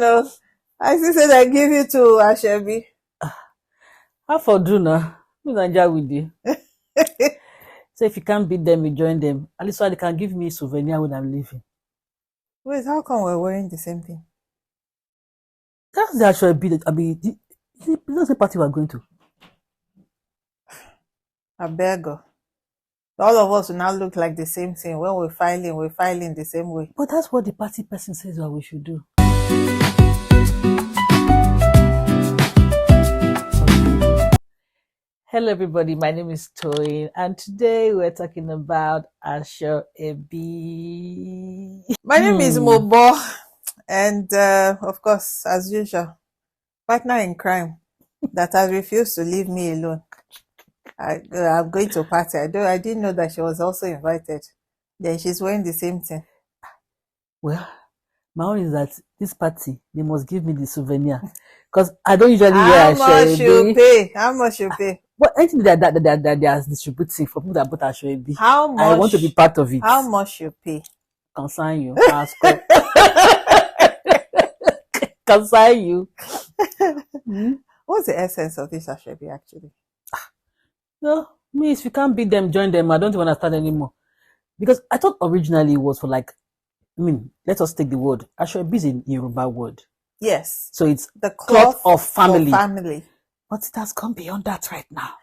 on. Oh. I see say they give you to Asoebi. How for do now? Me Naija with you. So if you can't beat them, you join them. At least so they can give me souvenir when I'm leaving. Wait, how come we're wearing the same thing? That's the actual beat. I mean, that's the party we're going to. I beg her. All of us will now look like the same thing. When we're filing the same way. But that's what the party person says what we should do. Hello everybody, my name is Toyin and today we're talking about Asoebi. My name is Mobo and of course, as usual, partner in crime that has refused to leave me alone. I'm going to a party. I didn't know that she was also invited. Then she's wearing the same thing. Well, my own is that this party, they must give me the souvenir. Because I don't usually wear Asoebi. How much you pay? How much you pay? But anything that they are distributing for people that bought Asoebi, how much? I want to be part of it. How much you pay? Consign you. Consign you. What's the essence of this Asoebi actually? No, me, if you can't beat them, join them. I don't even understand anymore. Because I thought originally it was for like, let us take the word. Asoebi is a Yoruba word. Yes. So it's the cloth of family. But it has gone beyond that right now.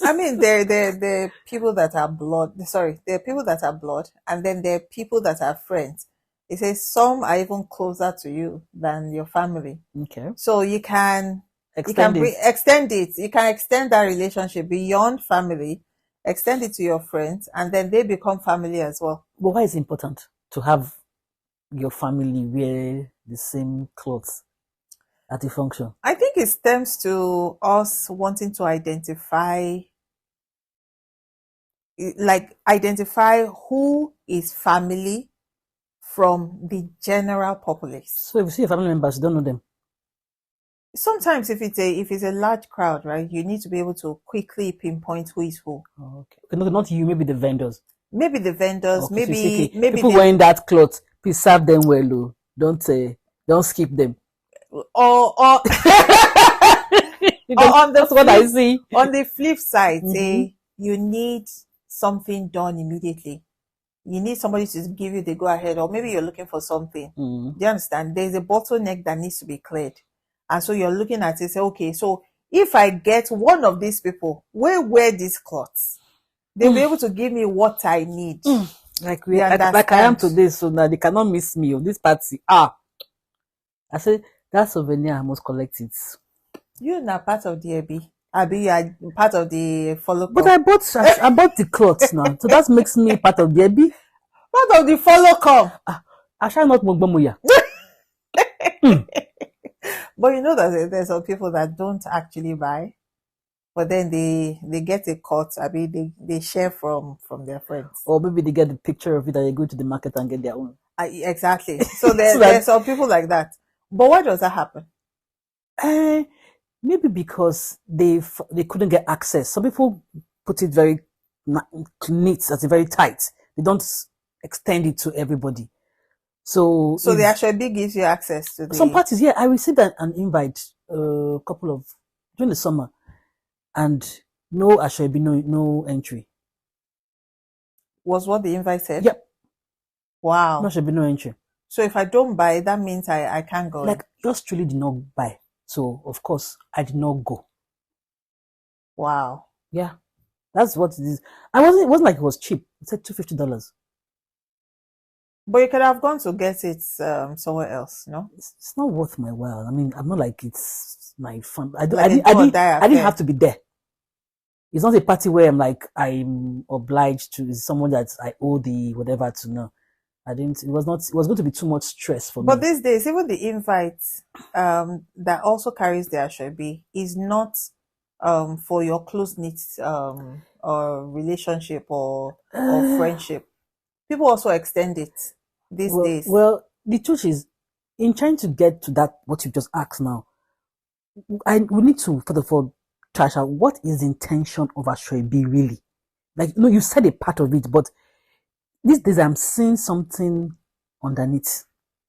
I mean, there are people that are blood. Sorry, there are people that are blood, and then there are people that are friends. It says some are even closer to you than your family. Okay. So you can extend it. You can extend that relationship beyond family, extend it to your friends, and then they become family as well. But why is it important to have your family wear the same clothes at the function? I think it stems to us wanting to identify who is family from the general populace. So if you see your family members, you don't know them. Sometimes if it's a large crowd, right, you need to be able to quickly pinpoint who is who. Oh, okay. No, not you, maybe the vendors. Maybe the vendors, okay, maybe people wearing that cloth, please serve them well, don't skip them. Or that's what I see. On the flip side, you need something done immediately. You need somebody to give you the go ahead, or maybe you're looking for something. Do you understand? There's a bottleneck that needs to be cleared. And so you're looking at it, say, okay, so if I get one of these people, wear these clothes, they'll be able to give me what I need. Like I am today, so now they cannot miss me on this party. I say that souvenir, I must collect it. You're not part of the Abi. You are part of the follow. But I bought the clothes now, so that makes me part of the Abi. Part of the follow come. I shall not Mogbamuya. But you know that there's some people that don't actually buy, but then they get a cut. I mean, they share from their friends, or maybe they get the picture of it and they go to the market and get their own. Exactly. So there's some people like that. But why does that happen? Maybe because they couldn't get access. Some people put it very neat, that's very tight. They don't extend it to everybody. So the Asoebi gives you access to some parties. Yeah, I received an invite during the summer, and no Asoebi, no entry. Was what the invite said? Yep. Wow. No Asoebi, no entry. So if I don't buy, that means I can't go. Like, just truly did not buy. So of course I did not go. Wow. Yeah, that's what it is. It wasn't like it was cheap. It said $250. But you could have gone to get it somewhere else, no? It's not worth my while. I mean, I'm not like it's my fun. I didn't have to be there. It's not a party where I'm obliged to. It's someone that I owe the whatever to know. It was going to be too much stress for me. But these days, even the invite that also carries the Asoebi is not for your close-knit or relationship or friendship. People also extend it these days. Well, the truth is, in trying to get to that, what you just asked now, we need to, first of all, trash out what is the intention of Asoebi really. Like, you said a part of it, but these days I'm seeing something underneath.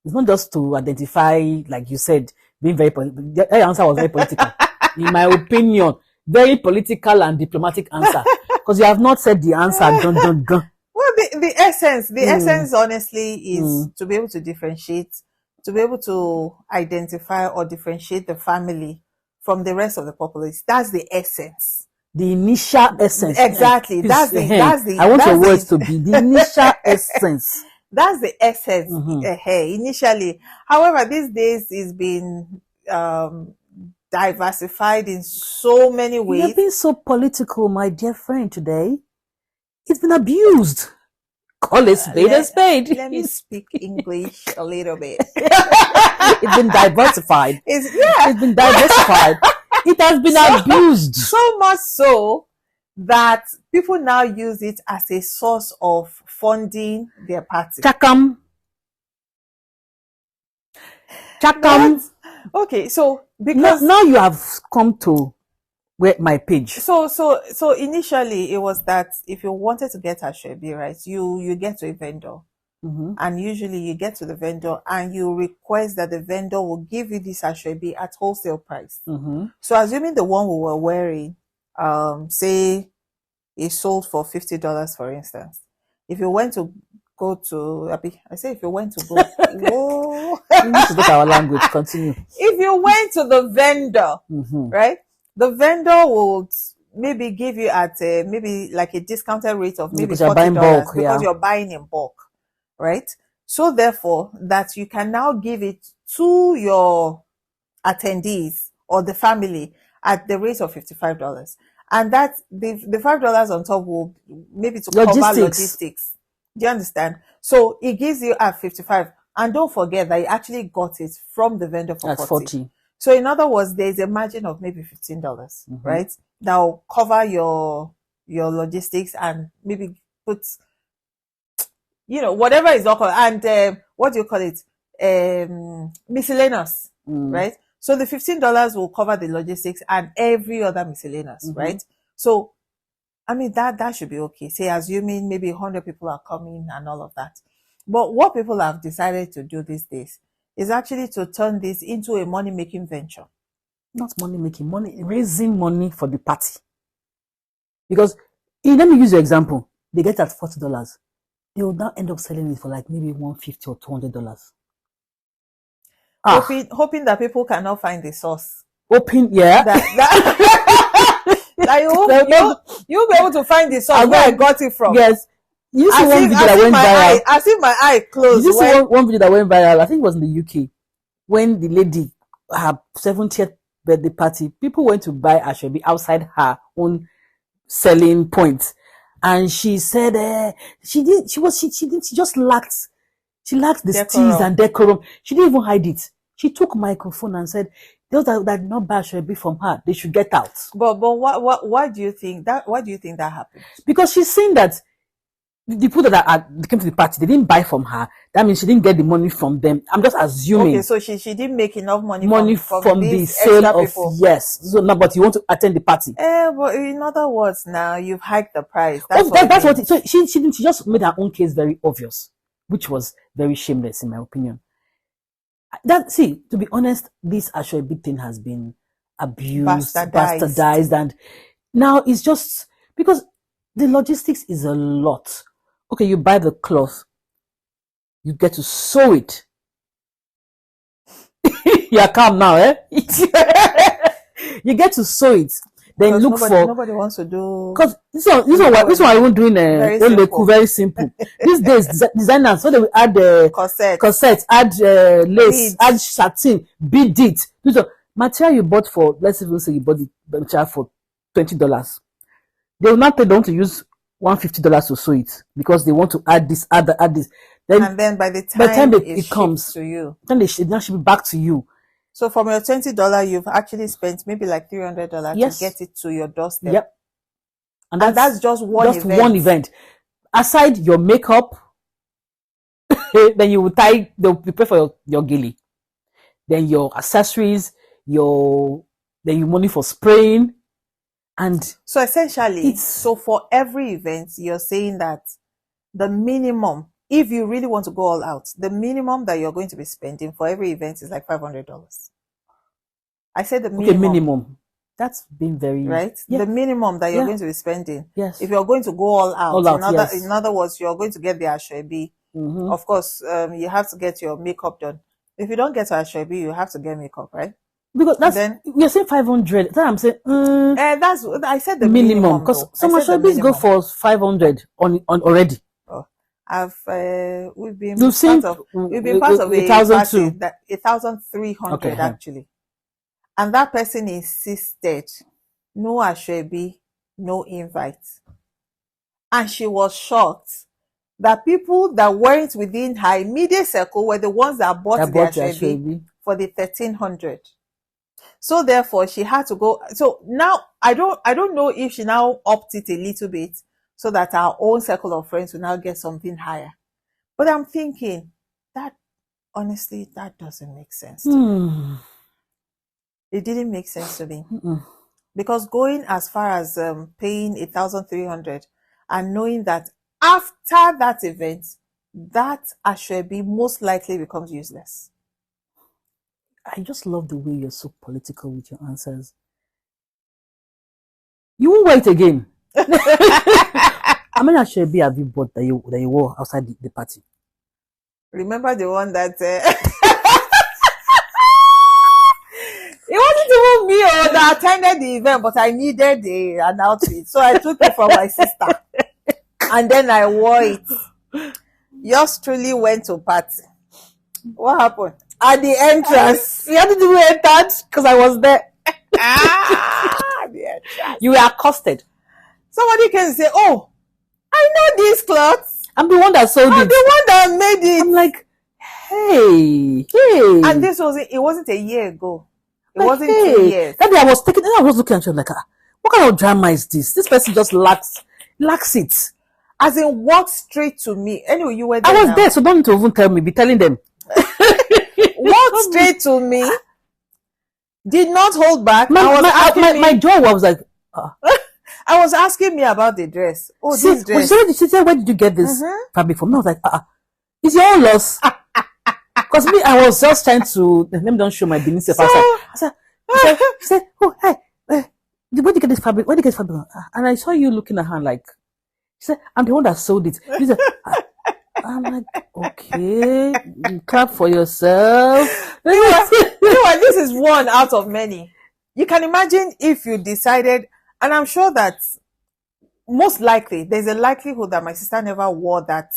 It's not just to identify, like you said, being very political. The answer was very political. In my opinion, very political and diplomatic answer. Because you have not said the answer. Well, the essence, honestly, is to be able to differentiate, to be able to identify or differentiate the family from the rest of the populace. That's the essence. The initial essence. Exactly. That's the. I want your words to be the initial essence. That's the essence initially. However, these days it's been diversified in so many ways. You're being so political, my dear friend, today. It's been abused. Call it spade a spade. Let me speak English a little bit. It's been diversified. It's been diversified. It has been abused. So much so that people now use it as a source of funding their party. Chakam. Okay, so because now you have come to where my page. So initially it was that if you wanted to get Asoebi, right, you get to a vendor. And usually you get to the vendor and you request that the vendor will give you this Asoebi at wholesale price. So assuming the one we were wearing, say it sold for $50, for instance. If you went to go to, if you went to go, whoa. We need to look at our language. Continue. If you went to the vendor, right, the vendor would maybe give you at maybe like a discounted rate of maybe $40 because you're buying in bulk, right? So therefore, that you can now give it to your attendees or the family at the rate of $55. And that the $5 on top will maybe to cover logistics. Do you understand? So it gives you at 55. And don't forget that you actually got it from the vendor for 40. So in other words, there's a margin of maybe $15, right? That will cover your logistics and maybe put, whatever is not called, and what do you call it? Miscellaneous, right? So the $15 will cover the logistics and every other miscellaneous, right? So, I mean, that should be okay. Say, assuming maybe 100 people are coming and all of that. But what people have decided to do these days is actually to turn this into a money-making venture. Not money-making, raising money for the party. Because, let me use your example. They get at $40. They will now end up selling it for like maybe $150 or $200. Hoping that people cannot find the source. Yeah. You'll be able to find the source where I got it from. Yes. You see one video that went viral. I see my eye closed. You see one video that went viral. I think it was in the UK. When the lady, her 70th birthday party, people went to buy Asoebi outside her own selling point. And she said she just lacked the steez and decorum. She didn't even hide it. She took microphone and said, those that did not buy Asoebi from her, they should get out. But why do you think that happened? Because she's saying that the people that came to the party, they didn't buy from her. That means she didn't get the money from them. I'm just assuming. Okay, so she didn't make enough money from the sale of people. Yes. So now, but you want to attend the party. But in other words, now you've hiked the price. So she just made her own case very obvious, which was very shameless in my opinion. To be honest, this Asoebi thing has been abused, bastardized, and now it's just because the logistics is a lot. Okay, you buy the cloth, you get to sew it. You're calm now, eh? You get to sew it. Then nobody wants to do. Because this one I won't do in very simple. These days, designers, so they will add corsets, add lace, add satin, bead it. Material you bought for, let's even say you bought the material for $20. They will not tell them to use $150 to sew it because they want to add this, add this. Then by the time it comes to you, then it should be back to you. So from your $20, you've actually spent maybe like $300 to get it to your doorstep. Yep. And that's just one event. Aside your makeup, then you will they'll prepare for your gilly. Then your accessories, then you money for spraying. And so essentially, so for every event, you're saying that the minimum if you really want to go all out, the minimum that you're going to be spending for every event is like $500. I said the minimum. Okay, minimum. That's been very right. Yeah. The minimum that you're going to be spending. Yes. If you're going to go all out, in other words, you're going to get the Asoebi. Of course, you have to get your makeup done. If you don't get Asoebi, you have to get makeup, right? Because you're saying 500. Then I'm saying that's I said the minimum. Because some Asoebis go for 500 on already. Oh, we've been part of 1,300 actually. And that person insisted, no Asoebi, no invite. And she was shocked that people that weren't within her immediate circle were the ones that bought the Asoebi for the 1,300. So therefore, she had to go. So now, I don't know if she now upped it a little bit so that our own circle of friends will now get something higher. But I'm thinking, that, honestly, that doesn't make sense to me. It didn't make sense to me. Because going as far as paying 1,300 and knowing that after that event, that Asoebi most likely becomes useless. I just love the way you're so political with your answers. You won't wait again. How many Asoebi have you bought that you wore outside the party? Remember the one that it wasn't even me that attended the event, but I needed an outfit. So I took it from my sister. And then I wore it. Yours truly went to party. What happened? At the entrance. You hadn't even entered because I was there. The entrance. You were accosted. Somebody can say, oh, I know these clothes. I'm the one that sold it. I'm the one that made it. I'm like, hey. And it wasn't a year ago. It wasn't 2 years. That day I was looking at you like, what kind of drama is this? This person just lacks it. As in, walked straight to me. Anyway, you were there. I was there, so don't need to even tell me. Be telling them. Walked straight to me. Did not hold back. My jaw was like, I was asking me about the dress. Oh, this dress. She said, where did you get this fabric from? I was like, it's your own loss. Because me, I was just trying to, let me don't show my Benin self outside. She said, oh, hi, where did you get this fabric? Where did you get this fabric? And I saw you looking at her like, she said, I'm the one that sold it. She said, I'm like, okay, clap for yourself. This is one out of many. You can imagine if you decided, and I'm sure that most likely, there's a likelihood that my sister never wore that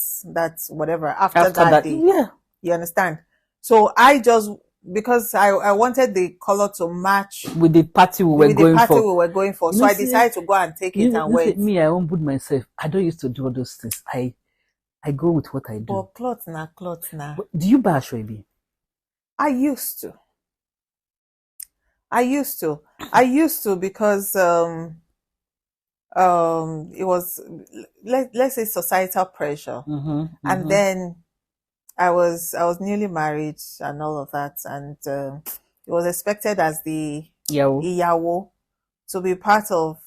whatever after that day. Yeah. You understand? So I just, because I wanted the color to match with the party we were going for. So I decided to go and take it and wear it. Me, I won't put myself. I don't used to do all those things. I go with what I do. But clothes now. Do you buy Asoebi? I used to because it was, let's say, societal pressure. And then I was newly married and all of that, and it was expected as the Iyawo to be part of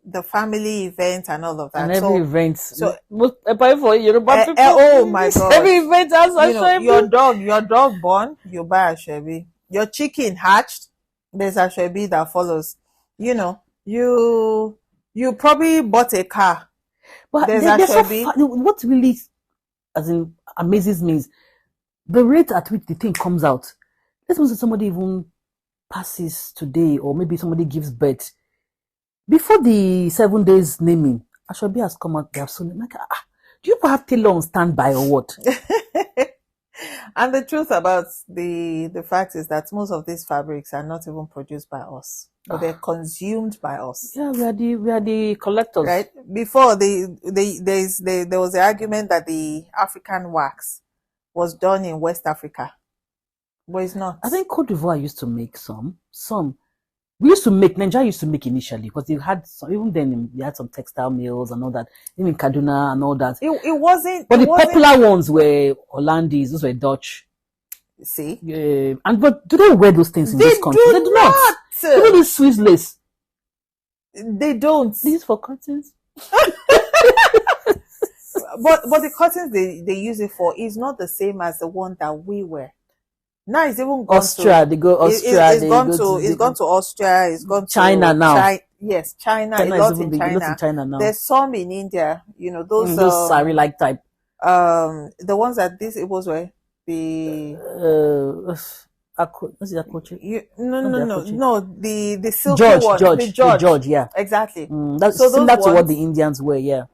the family event and all of that. And every event. So for Yoruba people. Oh my God! Every event has Asoebi. Your dog born, you buy Asoebi. Your chicken hatched, there's Asoebi that follows. You probably bought a car. But there's Asoebi. What really, as in, amazes me is the rate at which the thing comes out. Let's say somebody even passes today, or maybe somebody gives birth. Before the 7 days naming, Asoebi has come out. They have sold it. Like, do you have tailor on standby or what? And the truth about the fact is that most of these fabrics are not even produced by us, but they're consumed by us. Yeah, we are the collectors. Right? Before there was the argument that the African wax was done in West Africa, but it's not. I think Cote d'Ivoire used to make some. Nigeria used to make initially, because they had some, even then they had some textile mills and all that, even Kaduna and all that. It wasn't. But the popular ones were Hollandese, those were Dutch. See? But do they wear those things in this country? They do not. They do this Swiss lace. They don't. These for curtains. but the cottons they use it for is not the same as the one that we wear. Now it's even gone Austria. They go Austria. It's gone to Austria. It's gone China to now. Yes, China. China a lot is in big, China. a lot in China now. There's some in India. You know those sari-like type. The ones that these Igbos wear. The the silky one. The George, yeah, exactly. That's so similar to what the Indians wear, yeah.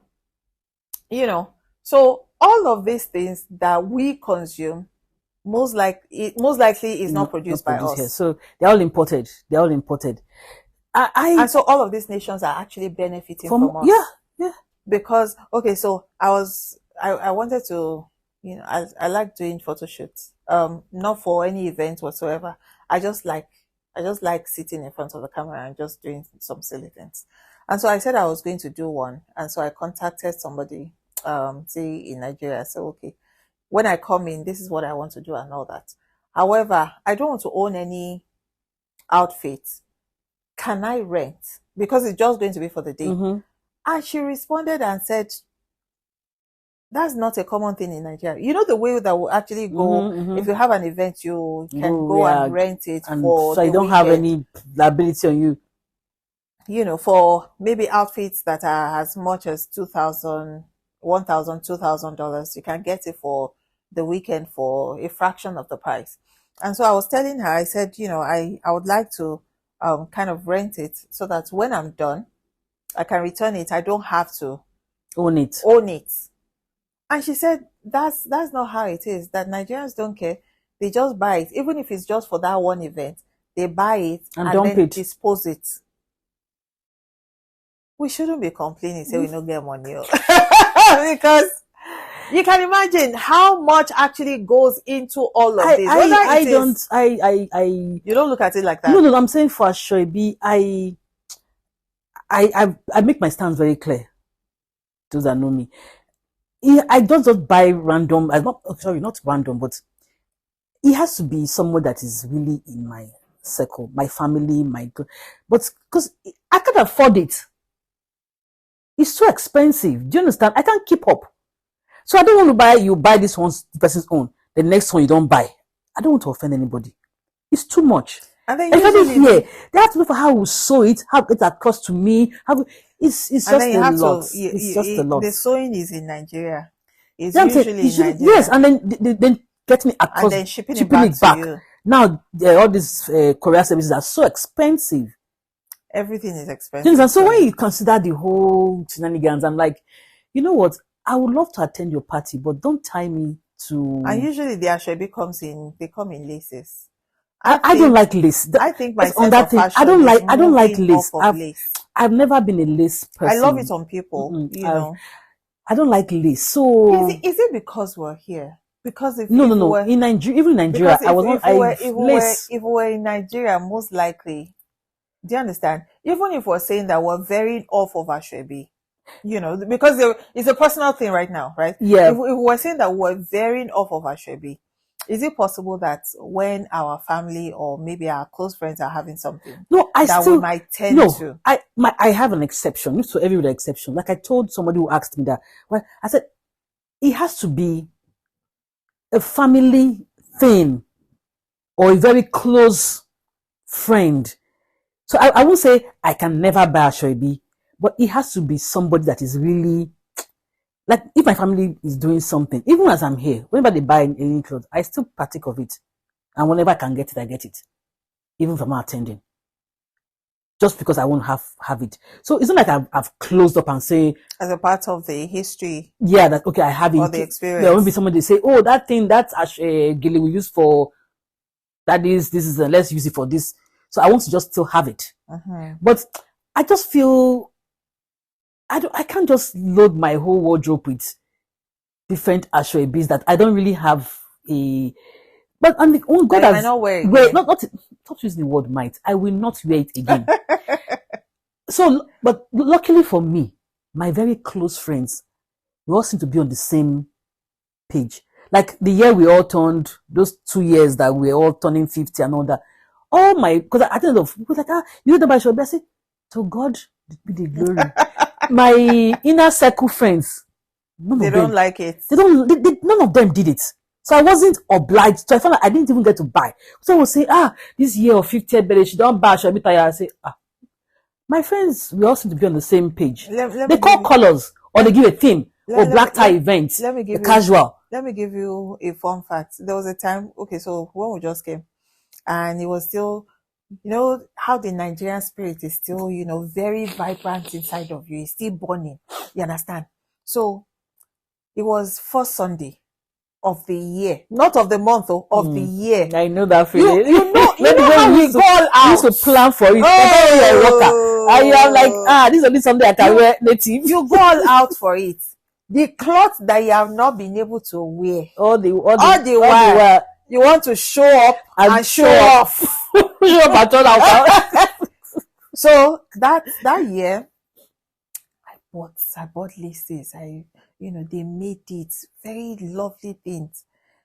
You know, so all of these things that we consume, most likely is not produced by us. Here. So they're all imported. And so all of these nations are actually benefiting from us. Yeah. Because so I wanted to, you know, I like doing photo shoots. Not for any event whatsoever. I just like sitting in front of the camera and just doing some silly things. And so I said I was going to do one. And so I contacted somebody, say in Nigeria. So, okay, when I come in, this is what I want to do and all that. However, I don't want to own any outfits. Can I rent? Because it's just going to be for the day. And she responded and said, that's not a common thing in Nigeria. You know the way that will actually go, if you have an event, you can go and rent it for so you don't have any liability on you. You know, for maybe outfits that are as much as $2,000, $1,000, $2,000, you can get it for the weekend for a fraction of the price. And so I was telling her, I said, you know, I would like to kind of rent it so that when I'm done, I can return it. I don't have to own it. And she said, that's not how it is, that Nigerians don't care. They just buy it. Even if it's just for that one event, they buy it and then dispose it. We shouldn't be complaining, say we don't get money. Because you can imagine how much actually goes into all of this. You don't look at it like that. No, I'm saying for Asoebi, I make my stance very clear. Those that know me. I don't just buy random. Not random, but it has to be someone that is really in my circle, my family, but because I can't afford it. It's so expensive. Do you understand? I can't keep up. So I don't want to buy this person's own. The next one you don't buy. I don't want to offend anybody. It's too much. And then here, they have to know for how we sew it, how it across to me. It's just a lot. It's just a lot. The sewing is in Nigeria. It's usually in Nigeria. Yes, and then get me across, and then shipping it back. To you. Now all these courier services are so expensive. Everything is expensive. And so when you consider the whole shenanigans, I'm like, you know what? I would love to attend your party, but don't tie me to. And usually the Asoebi they come in laces. I don't like lace. I think my sense of fashion I don't like lace. I've never been a lace person. I love it on people. You know, I don't like lace. So is it because we're here? Because no. In Nigeria, even in Nigeria, I was not. If we were in Nigeria, most likely. Do you understand? Even if we're saying that we're veering off of Asoebi, you know, because it's a personal thing right now, right? Yeah. If we're saying that we're veering off of Asoebi, is it possible that when our family or maybe our close friends are having something, we might tend to? I have an exception. Not to every exception. Like I told somebody who asked me that. Well, I said it has to be a family thing or a very close friend. So I won't say I can never buy Asoebi, but it has to be somebody that is really, like if my family is doing something, even as I'm here, whenever they buy any clothes, I still partake of it. And whenever I can get it, I get it. Even if I'm not attending. Just because I won't have it. So it's not like I've closed up and say. As a part of the history. Yeah, that, okay, I have it. Or the experience. There won't be somebody say, oh, that thing, that's Gilly we use for, this is, let's use it for this. So I want to just still have it. But I just feel I can't just load my whole wardrobe with different Asoebis that I don't really have a. But on the own God has not wear it. Not using the word might. I will not wear it again. So, but luckily for me, my very close friends, we all seem to be on the same page. Like the year we all turned, those 2 years that we're all turning 50 and all that. Oh my, because at the end of, people like, you know the Asoebi? I say, to God be the glory. My inner circle friends, They don't like it. None of them did it. So I wasn't obliged. So I found like I didn't even get to buy. So I would say, this year of 50th birthday, she don't buy, she'll be tired. I say, my friends, we all seem to be on the same page. They call colors or they give a theme or black tie events. Casual. Let me give you a fun fact. There was a time, so when we just came, and it was still, you know, how the Nigerian spirit is still, you know, very vibrant inside of you. It's still burning. You understand? So it was first Sunday of the year, not of the month, of the year. I know that feeling. You know how we go all out. You used to plan for it. And you are like, this is only something I can wear native. You go all out for it. The clothes that you have not been able to wear, all the while, you want to show up and show off. So that year, I bought laces. They made it very lovely things.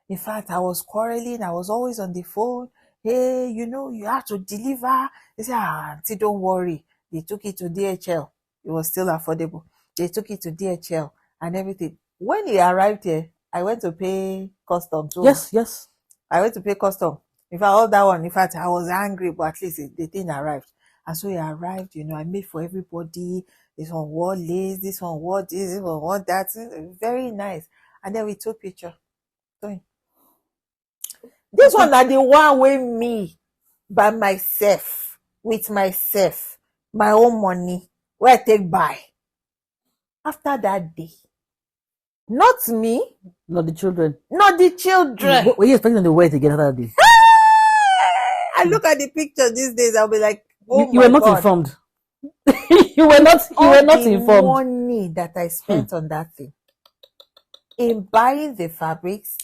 In fact, I was quarreling. I was always on the phone. Hey, you have to deliver. They said, auntie, don't worry. They took it to DHL. It was still affordable. They took it to DHL and everything. When it arrived here, I went to pay custom too. Yes. I went to pay custom. In fact, all that one, I was angry, but at least the thing arrived. And so it arrived, I made for everybody. This one wore lace, this one wore this one wore that. Very nice. And then we took picture. This one are the one with me, by myself, with myself, my own money, where I take buy. After that day, not me, not the children. Were you expecting them to wear it again after that day? I look at the picture these days, I'll be like, you were not informed. you were not informed. The money that I spent on that thing, in buying the fabrics,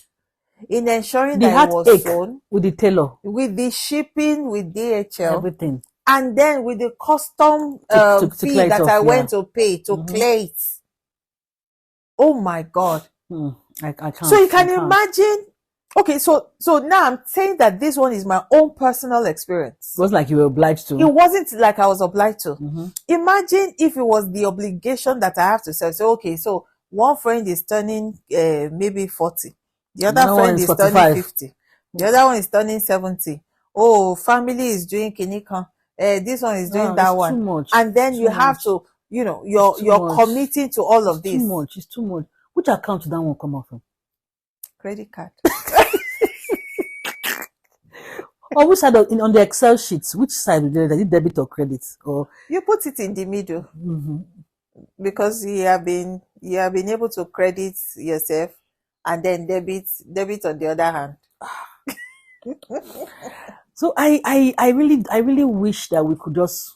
in ensuring that it was sewn, with the tailor, with the shipping, with DHL, everything, and then with the custom fee that I went to pay to clear it. Oh my God! I can't. So you can imagine. Okay, so now I'm saying that this one is my own personal experience. It wasn't like you were obliged to. It wasn't like I was obliged to. Imagine if it was the obligation that I have to sell. So so one friend is turning maybe 40. The other friend is 45. Turning 50. The other one is turning 70. Oh, family is doing kinika. This one is doing that one. Too much. And then you have to, you're committing to all of this. It's too much. Which account did that one come out from? Credit card. Or which side on the Excel sheets? Which side is it debit or credit? Or you put it in the middle, because you have been able to credit yourself, and then debit on the other hand. So I really wish that we could just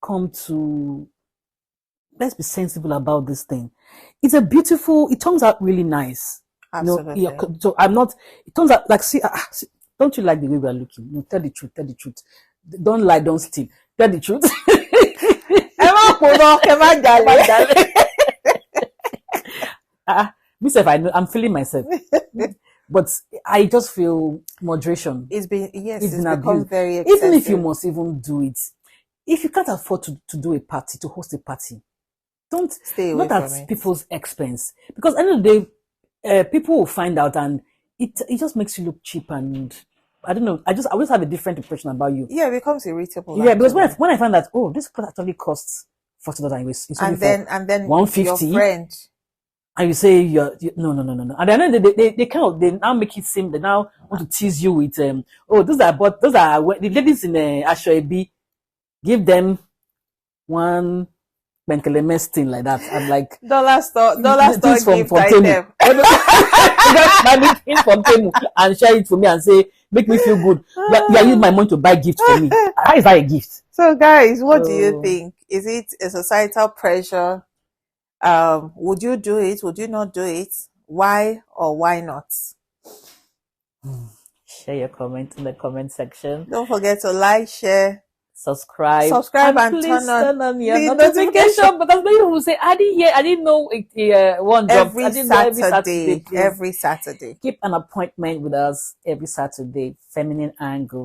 come to, let's be sensible about this thing. It turns out really nice. Absolutely. So it turns out like, see, don't you like the way we are looking? No, tell the truth. Don't lie, don't steal. Tell the truth. Myself, I'm feeling myself. But I just feel moderation. It's become very excessive. Even if you must even do it. If you can't afford to do a party, to host a party, don't stay away from it. Not at people's expense. Because at the end of the day, people will find out, and it just makes you look cheap, and I don't know. I always have a different impression about you. Yeah, it becomes irritable. Yeah, because when I find that, this product actually costs $40, and then 150. Your friend, and you say no. And then they now make it seem, they now want to tease you with those are the ladies in Asoebi, give them one Benkelemes thing like that. I'm like, dollar store gift item. Buy me things from Temu and share it for me and say, make me feel good. But you use my money to buy gifts for me. How is that a gift? So guys, what do you think? Is it a societal pressure? Would you do it? Would you not do it? Why or why not? Share your comment in the comment section. Don't forget to like, share, subscribe and turn on your notification, because many people will say, I didn't know one job. Every Saturday. Keep an appointment with us every Saturday. Feminine Angle.